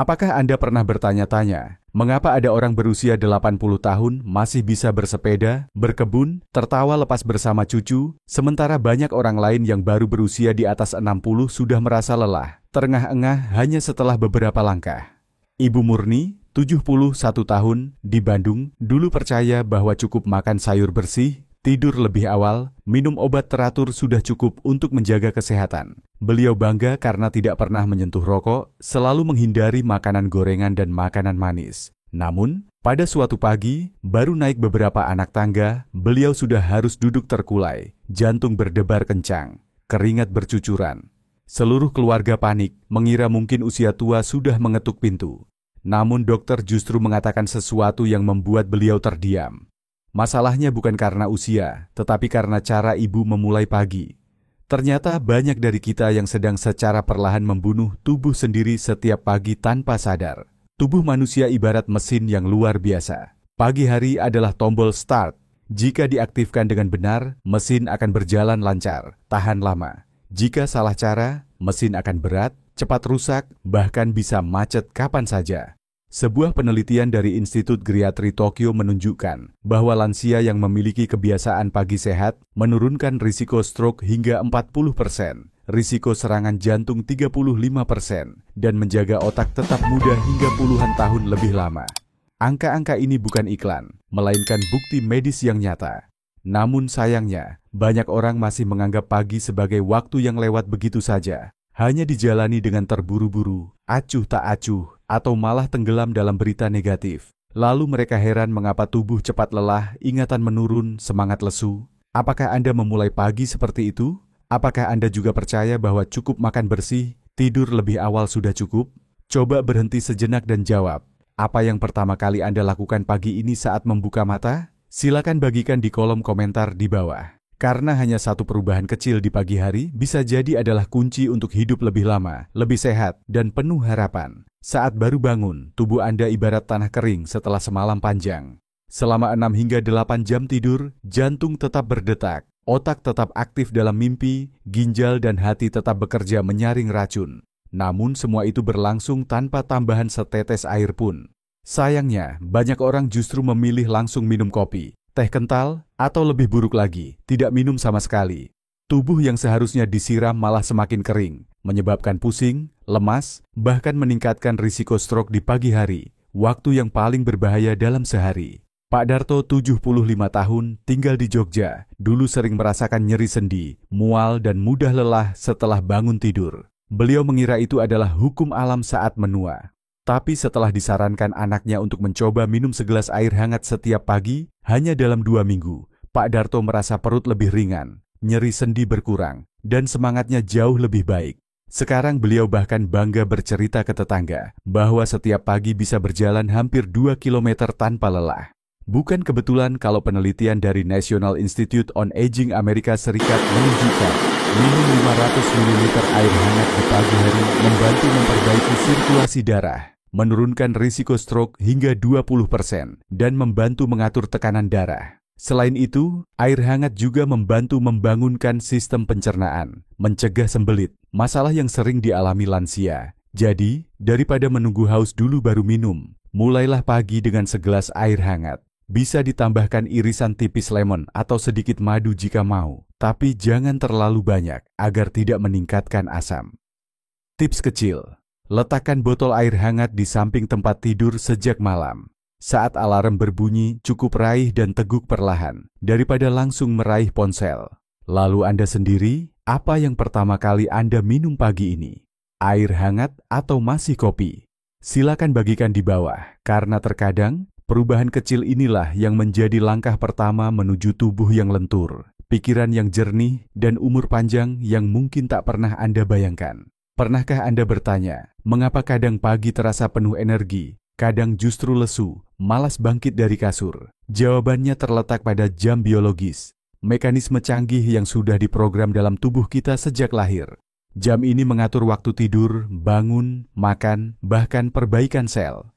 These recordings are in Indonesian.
Apakah Anda pernah bertanya-tanya, mengapa ada orang berusia 80 tahun masih bisa bersepeda, berkebun, tertawa lepas bersama cucu, sementara banyak orang lain yang baru berusia di atas 60 sudah merasa lelah, terengah-engah hanya setelah beberapa langkah. Ibu Murni, 71 tahun, di Bandung, dulu percaya bahwa cukup makan sayur bersih, tidur lebih awal, minum obat teratur sudah cukup untuk menjaga kesehatan. Beliau bangga karena tidak pernah menyentuh rokok, selalu menghindari makanan gorengan dan makanan manis. Namun, pada suatu pagi, baru naik beberapa anak tangga, beliau sudah harus duduk terkulai, jantung berdebar kencang, keringat bercucuran. Seluruh keluarga panik, mengira mungkin usia tua sudah mengetuk pintu. Namun dokter justru mengatakan sesuatu yang membuat beliau terdiam. Masalahnya bukan karena usia, tetapi karena cara ibu memulai pagi. Ternyata banyak dari kita yang sedang secara perlahan membunuh tubuh sendiri setiap pagi tanpa sadar. Tubuh manusia ibarat mesin yang luar biasa. Pagi hari adalah tombol start. Jika diaktifkan dengan benar, mesin akan berjalan lancar, tahan lama. Jika salah cara, mesin akan berat, cepat rusak, bahkan bisa macet kapan saja. Sebuah penelitian dari Institut Geriatri Tokyo menunjukkan bahwa lansia yang memiliki kebiasaan pagi sehat menurunkan risiko stroke hingga 40%, risiko serangan jantung 35%, dan menjaga otak tetap muda hingga puluhan tahun lebih lama. Angka-angka ini bukan iklan, melainkan bukti medis yang nyata. Namun sayangnya, banyak orang masih menganggap pagi sebagai waktu yang lewat begitu saja. Hanya dijalani dengan terburu-buru, acuh tak acuh, atau malah tenggelam dalam berita negatif. Lalu mereka heran mengapa tubuh cepat lelah, ingatan menurun, semangat lesu. Apakah Anda memulai pagi seperti itu? Apakah Anda juga percaya bahwa cukup makan bersih, tidur lebih awal sudah cukup? Coba berhenti sejenak dan jawab, apa yang pertama kali Anda lakukan pagi ini saat membuka mata? Silakan bagikan di kolom komentar di bawah. Karena hanya satu perubahan kecil di pagi hari bisa jadi adalah kunci untuk hidup lebih lama, lebih sehat, dan penuh harapan. Saat baru bangun, tubuh Anda ibarat tanah kering setelah semalam panjang. Selama 6 hingga 8 jam tidur, jantung tetap berdetak, otak tetap aktif dalam mimpi, ginjal dan hati tetap bekerja menyaring racun. Namun semua itu berlangsung tanpa tambahan setetes air pun. Sayangnya, banyak orang justru memilih langsung minum kopi, teh kental, atau lebih buruk lagi, tidak minum sama sekali. Tubuh yang seharusnya disiram malah semakin kering, menyebabkan pusing, lemas, bahkan meningkatkan risiko stroke di pagi hari, waktu yang paling berbahaya dalam sehari. Pak Darto, 75 tahun, tinggal di Jogja, dulu sering merasakan nyeri sendi, mual dan mudah lelah setelah bangun tidur. Beliau mengira itu adalah hukum alam saat menua. Tapi setelah disarankan anaknya untuk mencoba minum segelas air hangat setiap pagi, hanya dalam 2 minggu, Pak Darto merasa perut lebih ringan, nyeri sendi berkurang, dan semangatnya jauh lebih baik. Sekarang beliau bahkan bangga bercerita ke tetangga bahwa setiap pagi bisa berjalan hampir 2 kilometer tanpa lelah. Bukan kebetulan kalau penelitian dari National Institute on Aging Amerika Serikat menunjukkan minum 500 ml air hangat di pagi hari membantu memperbaiki sirkulasi darah, menurunkan risiko stroke hingga 20%, dan membantu mengatur tekanan darah. Selain itu, air hangat juga membantu membangunkan sistem pencernaan, mencegah sembelit, masalah yang sering dialami lansia. Jadi, daripada menunggu haus dulu baru minum, mulailah pagi dengan segelas air hangat. Bisa ditambahkan irisan tipis lemon atau sedikit madu jika mau, tapi jangan terlalu banyak agar tidak meningkatkan asam. Tips kecil, letakkan botol air hangat di samping tempat tidur sejak malam. Saat alarm berbunyi, cukup raih dan teguk perlahan, daripada langsung meraih ponsel. Lalu Anda sendiri, apa yang pertama kali Anda minum pagi ini? Air hangat atau masih kopi? Silakan bagikan di bawah, karena terkadang perubahan kecil inilah yang menjadi langkah pertama menuju tubuh yang lentur, pikiran yang jernih, dan umur panjang yang mungkin tak pernah Anda bayangkan. Pernahkah Anda bertanya, mengapa kadang pagi terasa penuh energi, kadang justru lesu, malas bangkit dari kasur? Jawabannya terletak pada jam biologis, mekanisme canggih yang sudah diprogram dalam tubuh kita sejak lahir. Jam ini mengatur waktu tidur, bangun, makan, bahkan perbaikan sel.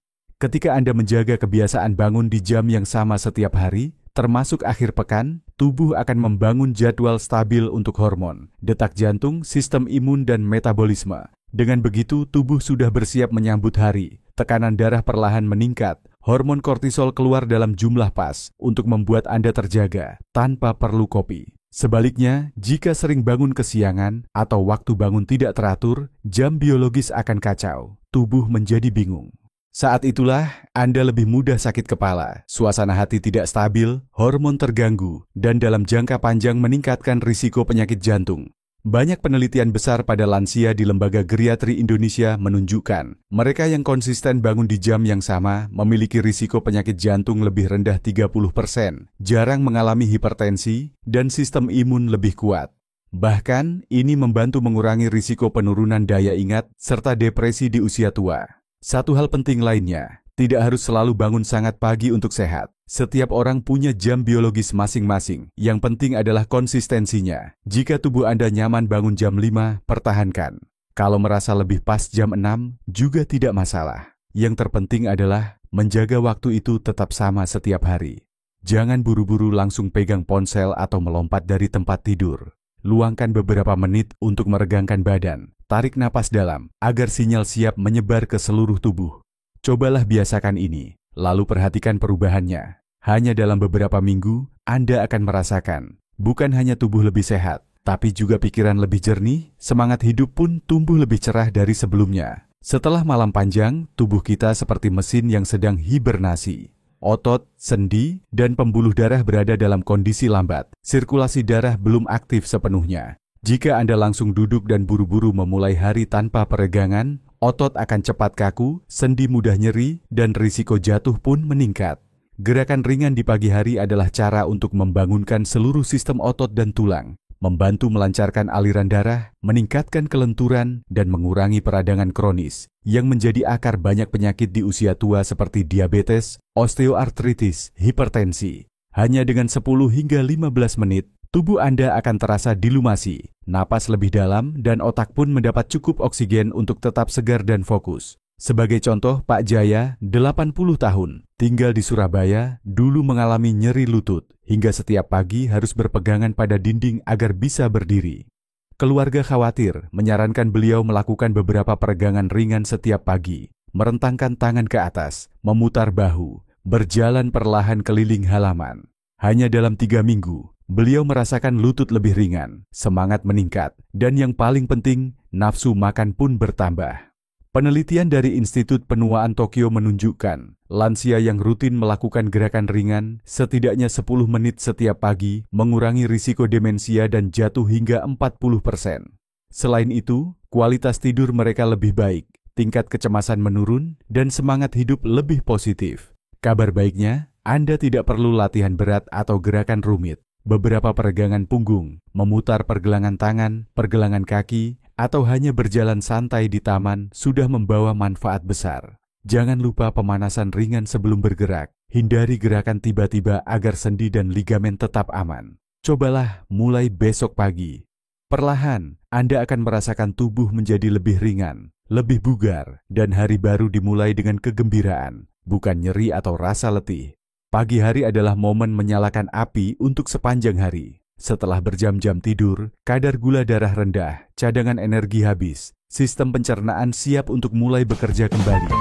Ketika Anda menjaga kebiasaan bangun di jam yang sama setiap hari, termasuk akhir pekan, tubuh akan membangun jadwal stabil untuk hormon, detak jantung, sistem imun, dan metabolisme. Dengan begitu, tubuh sudah bersiap menyambut hari. Tekanan darah perlahan meningkat, hormon kortisol keluar dalam jumlah pas untuk membuat Anda terjaga tanpa perlu kopi. Sebaliknya, jika sering bangun kesiangan atau waktu bangun tidak teratur, jam biologis akan kacau, tubuh menjadi bingung. Saat itulah Anda lebih mudah sakit kepala, suasana hati tidak stabil, hormon terganggu, dan dalam jangka panjang meningkatkan risiko penyakit jantung. Banyak penelitian besar pada lansia di Lembaga Geriatri Indonesia menunjukkan mereka yang konsisten bangun di jam yang sama memiliki risiko penyakit jantung lebih rendah 30%, jarang mengalami hipertensi, dan sistem imun lebih kuat. Bahkan, ini membantu mengurangi risiko penurunan daya ingat serta depresi di usia tua. Satu hal penting lainnya, tidak harus selalu bangun sangat pagi untuk sehat. Setiap orang punya jam biologis masing-masing. Yang penting adalah konsistensinya. Jika tubuh Anda nyaman bangun jam 5, pertahankan. Kalau merasa lebih pas jam 6, juga tidak masalah. Yang terpenting adalah menjaga waktu itu tetap sama setiap hari. Jangan buru-buru langsung pegang ponsel atau melompat dari tempat tidur. Luangkan beberapa menit untuk meregangkan badan. Tarik napas dalam agar sinyal siap menyebar ke seluruh tubuh. Cobalah biasakan ini, lalu perhatikan perubahannya. Hanya dalam beberapa minggu, Anda akan merasakan bukan hanya tubuh lebih sehat, tapi juga pikiran lebih jernih, semangat hidup pun tumbuh lebih cerah dari sebelumnya. Setelah malam panjang, tubuh kita seperti mesin yang sedang hibernasi. Otot, sendi, dan pembuluh darah berada dalam kondisi lambat. Sirkulasi darah belum aktif sepenuhnya. Jika Anda langsung duduk dan buru-buru memulai hari tanpa peregangan, otot akan cepat kaku, sendi mudah nyeri, dan risiko jatuh pun meningkat. Gerakan ringan di pagi hari adalah cara untuk membangunkan seluruh sistem otot dan tulang, membantu melancarkan aliran darah, meningkatkan kelenturan, dan mengurangi peradangan kronis, yang menjadi akar banyak penyakit di usia tua seperti diabetes, osteoartritis, hipertensi. Hanya dengan 10 hingga 15 menit, tubuh Anda akan terasa dilumasi, napas lebih dalam, dan otak pun mendapat cukup oksigen untuk tetap segar dan fokus. Sebagai contoh, Pak Jaya, 80 tahun, tinggal di Surabaya, dulu mengalami nyeri lutut, hingga setiap pagi harus berpegangan pada dinding agar bisa berdiri. Keluarga khawatir, menyarankan beliau melakukan beberapa peregangan ringan setiap pagi, merentangkan tangan ke atas, memutar bahu, berjalan perlahan keliling halaman. Hanya dalam 3 minggu, beliau merasakan lutut lebih ringan, semangat meningkat, dan yang paling penting, nafsu makan pun bertambah. Penelitian dari Institut Penuaan Tokyo menunjukkan, lansia yang rutin melakukan gerakan ringan setidaknya 10 menit setiap pagi mengurangi risiko demensia dan jatuh hingga 40%. Selain itu, kualitas tidur mereka lebih baik, tingkat kecemasan menurun, dan semangat hidup lebih positif. Kabar baiknya, Anda tidak perlu latihan berat atau gerakan rumit. Beberapa peregangan punggung, memutar pergelangan tangan, pergelangan kaki, atau hanya berjalan santai di taman sudah membawa manfaat besar. Jangan lupa pemanasan ringan sebelum bergerak. Hindari gerakan tiba-tiba agar sendi dan ligamen tetap aman. Cobalah mulai besok pagi. Perlahan, Anda akan merasakan tubuh menjadi lebih ringan, lebih bugar, dan hari baru dimulai dengan kegembiraan, bukan nyeri atau rasa letih. Pagi hari adalah momen menyalakan api untuk sepanjang hari. Setelah berjam-jam tidur, kadar gula darah rendah, cadangan energi habis, sistem pencernaan siap untuk mulai bekerja kembali.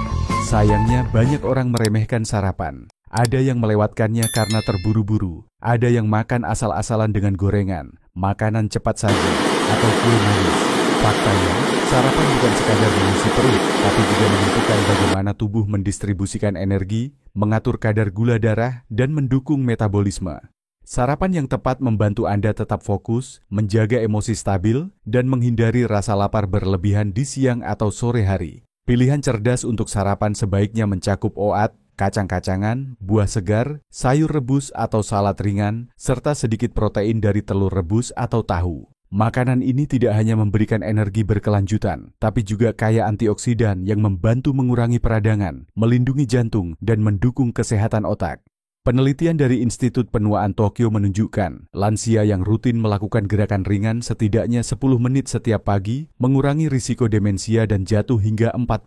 Sayangnya banyak orang meremehkan sarapan. Ada yang melewatkannya karena terburu-buru, ada yang makan asal-asalan dengan gorengan, makanan cepat saji, atau kue manis. Faktanya, sarapan bukan sekadar mengisi perut, tapi juga menentukan bagaimana tubuh mendistribusikan energi, mengatur kadar gula darah, dan mendukung metabolisme. Sarapan yang tepat membantu Anda tetap fokus, menjaga emosi stabil, dan menghindari rasa lapar berlebihan di siang atau sore hari. Pilihan cerdas untuk sarapan sebaiknya mencakup oat, kacang-kacangan, buah segar, sayur rebus atau salad ringan, serta sedikit protein dari telur rebus atau tahu. Makanan ini tidak hanya memberikan energi berkelanjutan, tapi juga kaya antioksidan yang membantu mengurangi peradangan, melindungi jantung, dan mendukung kesehatan otak. Penelitian dari Institut Penuaan Tokyo menunjukkan, lansia yang rutin melakukan gerakan ringan setidaknya 10 menit setiap pagi mengurangi risiko demensia dan jatuh hingga 40%.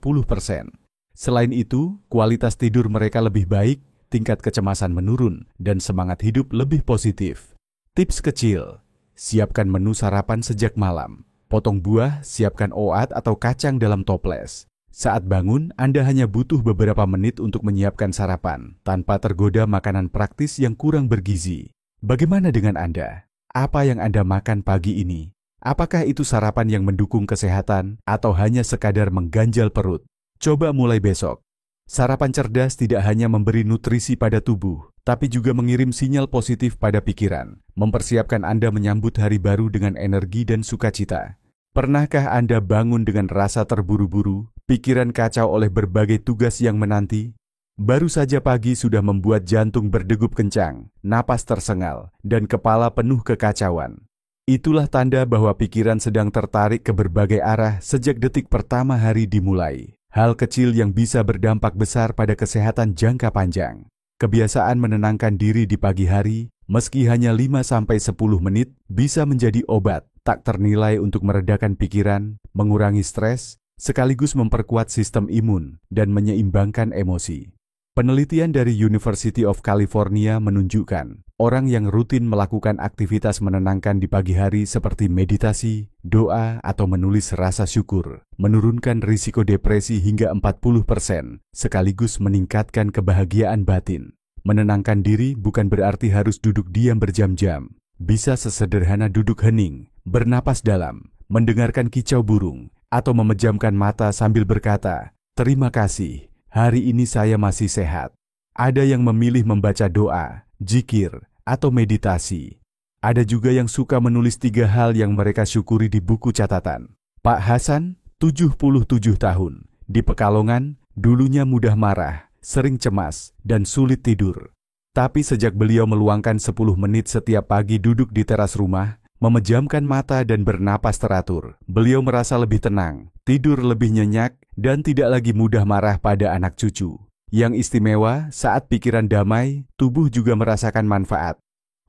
Selain itu, kualitas tidur mereka lebih baik, tingkat kecemasan menurun, dan semangat hidup lebih positif. Tips kecil, siapkan menu sarapan sejak malam. Potong buah, siapkan oat atau kacang dalam toples. Saat bangun, Anda hanya butuh beberapa menit untuk menyiapkan sarapan, tanpa tergoda makanan praktis yang kurang bergizi. Bagaimana dengan Anda? Apa yang Anda makan pagi ini? Apakah itu sarapan yang mendukung kesehatan atau hanya sekadar mengganjal perut? Coba mulai besok. Sarapan cerdas tidak hanya memberi nutrisi pada tubuh, tapi juga mengirim sinyal positif pada pikiran, mempersiapkan Anda menyambut hari baru dengan energi dan sukacita. Pernahkah Anda bangun dengan rasa terburu-buru, pikiran kacau oleh berbagai tugas yang menanti? Baru saja pagi sudah membuat jantung berdegup kencang, napas tersengal, dan kepala penuh kekacauan. Itulah tanda bahwa pikiran sedang tertarik ke berbagai arah sejak detik pertama hari dimulai. Hal kecil yang bisa berdampak besar pada kesehatan jangka panjang. Kebiasaan menenangkan diri di pagi hari, meski hanya 5-10 menit, bisa menjadi obat tak ternilai untuk meredakan pikiran, mengurangi stres, sekaligus memperkuat sistem imun dan menyeimbangkan emosi. Penelitian dari University of California menunjukkan orang yang rutin melakukan aktivitas menenangkan di pagi hari seperti meditasi, doa, atau menulis rasa syukur, menurunkan risiko depresi hingga 40%, sekaligus meningkatkan kebahagiaan batin. Menenangkan diri bukan berarti harus duduk diam berjam-jam. Bisa sesederhana duduk hening, bernapas dalam, mendengarkan kicau burung, atau memejamkan mata sambil berkata, "Terima kasih, hari ini saya masih sehat." Ada yang memilih membaca doa, zikir, atau meditasi. Ada juga yang suka menulis 3 hal yang mereka syukuri di buku catatan. Pak Hasan, 77 tahun, di Pekalongan, dulunya mudah marah, sering cemas, dan sulit tidur. Tapi sejak beliau meluangkan 10 menit setiap pagi duduk di teras rumah, memejamkan mata dan bernapas teratur, beliau merasa lebih tenang, tidur lebih nyenyak, dan tidak lagi mudah marah pada anak cucu. Yang istimewa, saat pikiran damai, tubuh juga merasakan manfaat.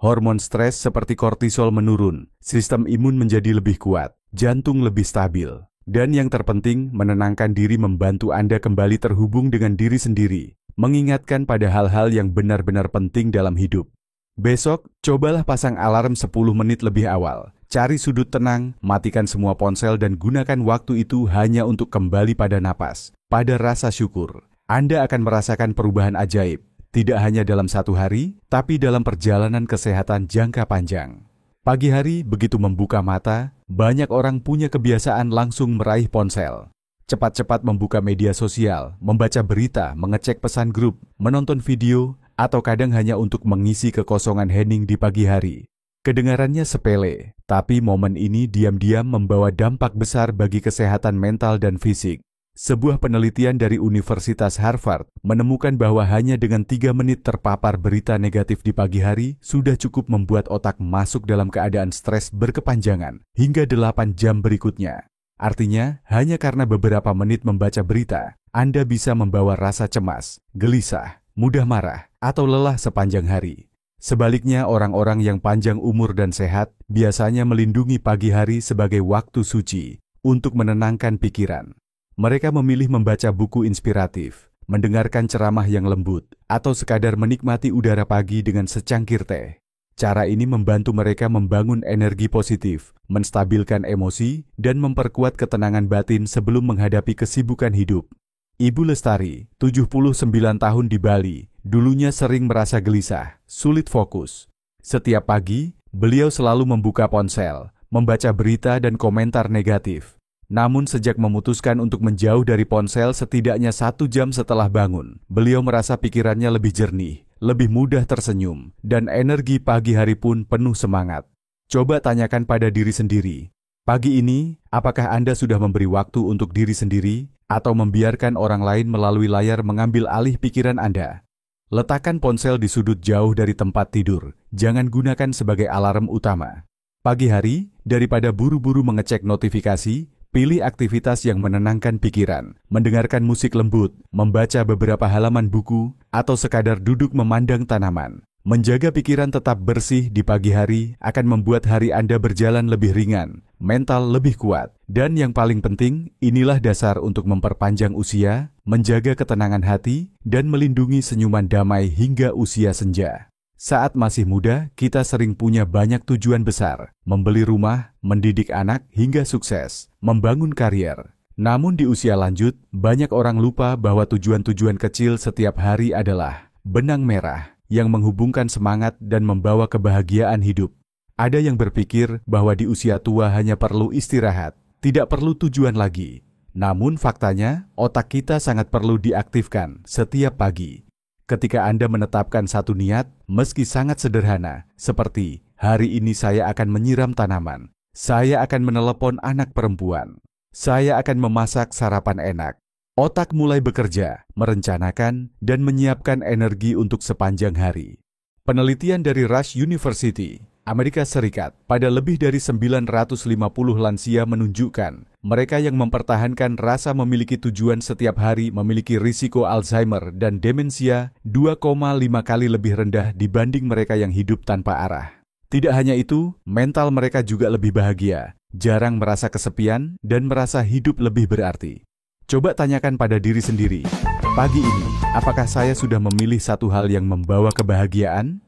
Hormon stres seperti kortisol menurun, sistem imun menjadi lebih kuat, jantung lebih stabil. Dan yang terpenting, menenangkan diri membantu Anda kembali terhubung dengan diri sendiri, mengingatkan pada hal-hal yang benar-benar penting dalam hidup. Besok, cobalah pasang alarm 10 menit lebih awal. Cari sudut tenang, matikan semua ponsel dan gunakan waktu itu hanya untuk kembali pada napas, pada rasa syukur. Anda akan merasakan perubahan ajaib, tidak hanya dalam 1 hari, tapi dalam perjalanan kesehatan jangka panjang. Pagi hari begitu membuka mata, banyak orang punya kebiasaan langsung meraih ponsel. Cepat-cepat membuka media sosial, membaca berita, mengecek pesan grup, menonton video, atau kadang hanya untuk mengisi kekosongan hening di pagi hari. Kedengarannya sepele, tapi momen ini diam-diam membawa dampak besar bagi kesehatan mental dan fisik. Sebuah penelitian dari Universitas Harvard menemukan bahwa hanya dengan 3 menit terpapar berita negatif di pagi hari sudah cukup membuat otak masuk dalam keadaan stres berkepanjangan hingga 8 jam berikutnya. Artinya, hanya karena beberapa menit membaca berita, Anda bisa membawa rasa cemas, gelisah, mudah marah, atau lelah sepanjang hari. Sebaliknya, orang-orang yang panjang umur dan sehat biasanya melindungi pagi hari sebagai waktu suci untuk menenangkan pikiran. Mereka memilih membaca buku inspiratif, mendengarkan ceramah yang lembut, atau sekadar menikmati udara pagi dengan secangkir teh. Cara ini membantu mereka membangun energi positif, menstabilkan emosi, dan memperkuat ketenangan batin sebelum menghadapi kesibukan hidup. Ibu Lestari, 79 tahun di Bali, dulunya sering merasa gelisah, sulit fokus. Setiap pagi, beliau selalu membuka ponsel, membaca berita dan komentar negatif. Namun sejak memutuskan untuk menjauh dari ponsel setidaknya 1 jam setelah bangun, beliau merasa pikirannya lebih jernih, lebih mudah tersenyum, dan energi pagi hari pun penuh semangat. Coba tanyakan pada diri sendiri, pagi ini, apakah Anda sudah memberi waktu untuk diri sendiri, atau membiarkan orang lain melalui layar mengambil alih pikiran Anda? Letakkan ponsel di sudut jauh dari tempat tidur, jangan gunakan sebagai alarm utama. Pagi hari, daripada buru-buru mengecek notifikasi, pilih aktivitas yang menenangkan pikiran, mendengarkan musik lembut, membaca beberapa halaman buku, atau sekadar duduk memandang tanaman. Menjaga pikiran tetap bersih di pagi hari akan membuat hari Anda berjalan lebih ringan, mental lebih kuat, dan yang paling penting, inilah dasar untuk memperpanjang usia, menjaga ketenangan hati, dan melindungi senyuman damai hingga usia senja. Saat masih muda, kita sering punya banyak tujuan besar, membeli rumah, mendidik anak, hingga sukses, membangun karier. Namun di usia lanjut, banyak orang lupa bahwa tujuan-tujuan kecil setiap hari adalah benang merah yang menghubungkan semangat dan membawa kebahagiaan hidup. Ada yang berpikir bahwa di usia tua hanya perlu istirahat, tidak perlu tujuan lagi. Namun faktanya, otak kita sangat perlu diaktifkan setiap pagi. Ketika Anda menetapkan satu niat, meski sangat sederhana, seperti hari ini saya akan menyiram tanaman, saya akan menelepon anak perempuan, saya akan memasak sarapan enak. Otak mulai bekerja, merencanakan, dan menyiapkan energi untuk sepanjang hari. Penelitian dari Rush University, Amerika Serikat, pada lebih dari 950 lansia menunjukkan mereka yang mempertahankan rasa memiliki tujuan setiap hari memiliki risiko Alzheimer dan demensia 2,5 kali lebih rendah dibanding mereka yang hidup tanpa arah. Tidak hanya itu, mental mereka juga lebih bahagia, jarang merasa kesepian, dan merasa hidup lebih berarti. Coba tanyakan pada diri sendiri, pagi ini, apakah saya sudah memilih satu hal yang membawa kebahagiaan?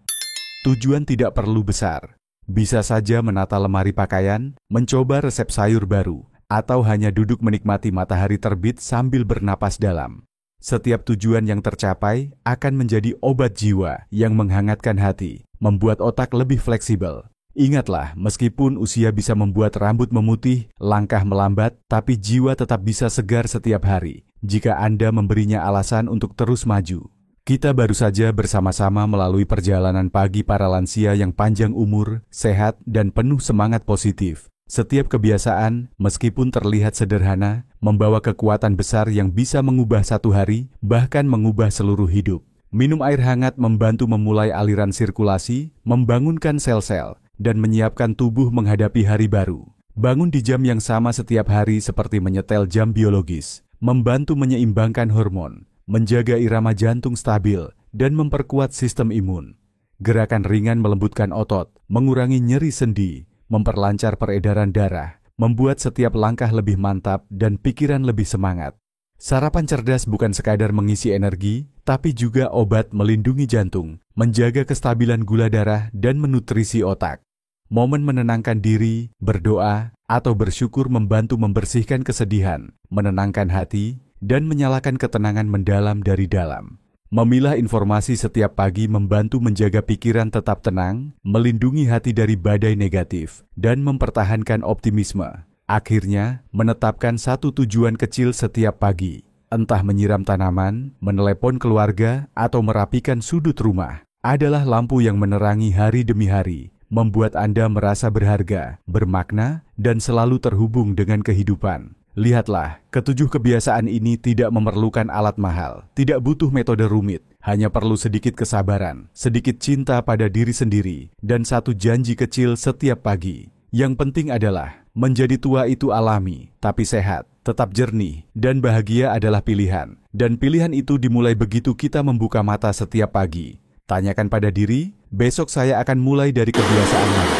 Tujuan tidak perlu besar. Bisa saja menata lemari pakaian, mencoba resep sayur baru, atau hanya duduk menikmati matahari terbit sambil bernapas dalam. Setiap tujuan yang tercapai akan menjadi obat jiwa yang menghangatkan hati, membuat otak lebih fleksibel. Ingatlah, meskipun usia bisa membuat rambut memutih, langkah melambat, tapi jiwa tetap bisa segar setiap hari jika Anda memberinya alasan untuk terus maju. Kita baru saja bersama-sama melalui perjalanan pagi para lansia yang panjang umur, sehat, dan penuh semangat positif. Setiap kebiasaan, meskipun terlihat sederhana, membawa kekuatan besar yang bisa mengubah satu hari, bahkan mengubah seluruh hidup. Minum air hangat membantu memulai aliran sirkulasi, membangunkan sel-sel, dan menyiapkan tubuh menghadapi hari baru. Bangun di jam yang sama setiap hari seperti menyetel jam biologis, membantu menyeimbangkan hormon, menjaga irama jantung stabil, dan memperkuat sistem imun. Gerakan ringan melembutkan otot, mengurangi nyeri sendi, memperlancar peredaran darah, membuat setiap langkah lebih mantap dan pikiran lebih semangat. Sarapan cerdas bukan sekadar mengisi energi, tapi juga obat melindungi jantung, menjaga kestabilan gula darah, dan menutrisi otak. Momen menenangkan diri, berdoa, atau bersyukur membantu membersihkan kesedihan, menenangkan hati, dan menyalakan ketenangan mendalam dari dalam. Memilah informasi setiap pagi membantu menjaga pikiran tetap tenang, melindungi hati dari badai negatif, dan mempertahankan optimisme. Akhirnya, menetapkan satu tujuan kecil setiap pagi, entah menyiram tanaman, menelepon keluarga, atau merapikan sudut rumah, adalah lampu yang menerangi hari demi hari, membuat Anda merasa berharga, bermakna, dan selalu terhubung dengan kehidupan. Lihatlah, ketujuh kebiasaan ini tidak memerlukan alat mahal, tidak butuh metode rumit, hanya perlu sedikit kesabaran, sedikit cinta pada diri sendiri, dan satu janji kecil setiap pagi. Yang penting adalah, menjadi tua itu alami, tapi sehat, tetap jernih, dan bahagia adalah pilihan. Dan pilihan itu dimulai begitu kita membuka mata setiap pagi. Tanyakan pada diri, besok saya akan mulai dari kebiasaan mana?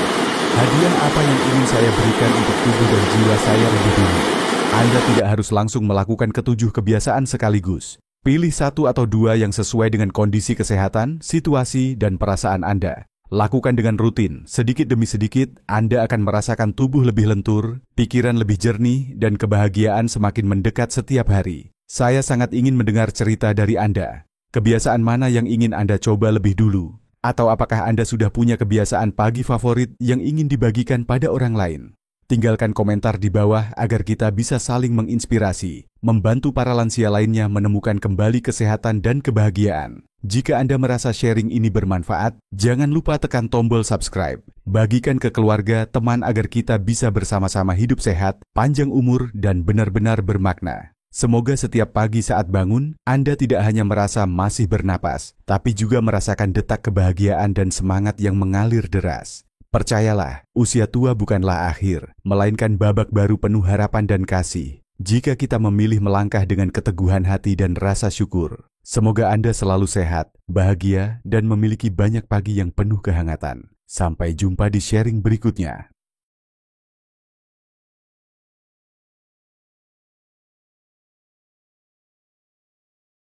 Hadiah apa yang ingin saya berikan untuk tubuh dan jiwa saya lebih dulu? Anda tidak harus langsung melakukan ketujuh kebiasaan sekaligus. Pilih satu atau dua yang sesuai dengan kondisi kesehatan, situasi, dan perasaan Anda. Lakukan dengan rutin, sedikit demi sedikit, Anda akan merasakan tubuh lebih lentur, pikiran lebih jernih, dan kebahagiaan semakin mendekat setiap hari. Saya sangat ingin mendengar cerita dari Anda. Kebiasaan mana yang ingin Anda coba lebih dulu? Atau apakah Anda sudah punya kebiasaan pagi favorit yang ingin dibagikan pada orang lain? Tinggalkan komentar di bawah agar kita bisa saling menginspirasi, membantu para lansia lainnya menemukan kembali kesehatan dan kebahagiaan. Jika Anda merasa sharing ini bermanfaat, jangan lupa tekan tombol subscribe. Bagikan ke keluarga, teman agar kita bisa bersama-sama hidup sehat, panjang umur, dan benar-benar bermakna. Semoga setiap pagi saat bangun, Anda tidak hanya merasa masih bernapas, tapi juga merasakan detak kebahagiaan dan semangat yang mengalir deras. Percayalah, usia tua bukanlah akhir, melainkan babak baru penuh harapan dan kasih. Jika kita memilih melangkah dengan keteguhan hati dan rasa syukur, semoga Anda selalu sehat, bahagia, dan memiliki banyak pagi yang penuh kehangatan. Sampai jumpa di sharing berikutnya.